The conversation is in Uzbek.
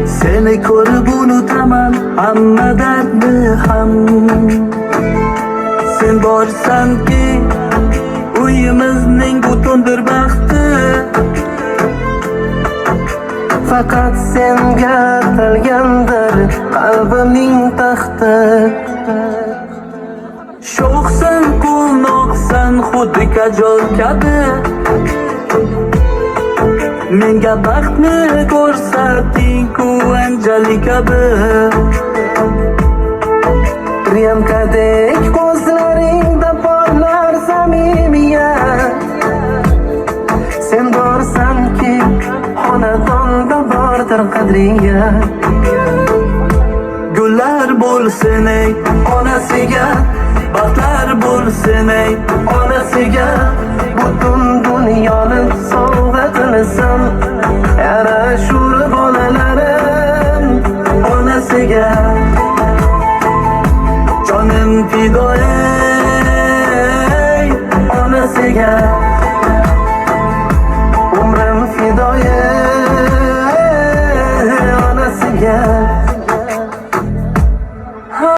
Seni ko'rib unutaman hamma dardni ham. Sen borsanki uyimizning butundir baxti. Faqat senga atalgandir qalbimning taxti. Sho'xsan, quvnoqsan, xuddi kajol kabi. Menga baxtni ko'rsating-ku anjali kabi. Priyamkadek ko'zlaringda porlar samimiyat. Sen borsanki xonadonda bordir qadriyat. Gullar bo'lsin ey onasiga, baxtlar bo'lsin ey onasiga. Butun dunyoni sovg'a qilasan, yarashur bolalarim onasiga. Jonim fido ey onasiga.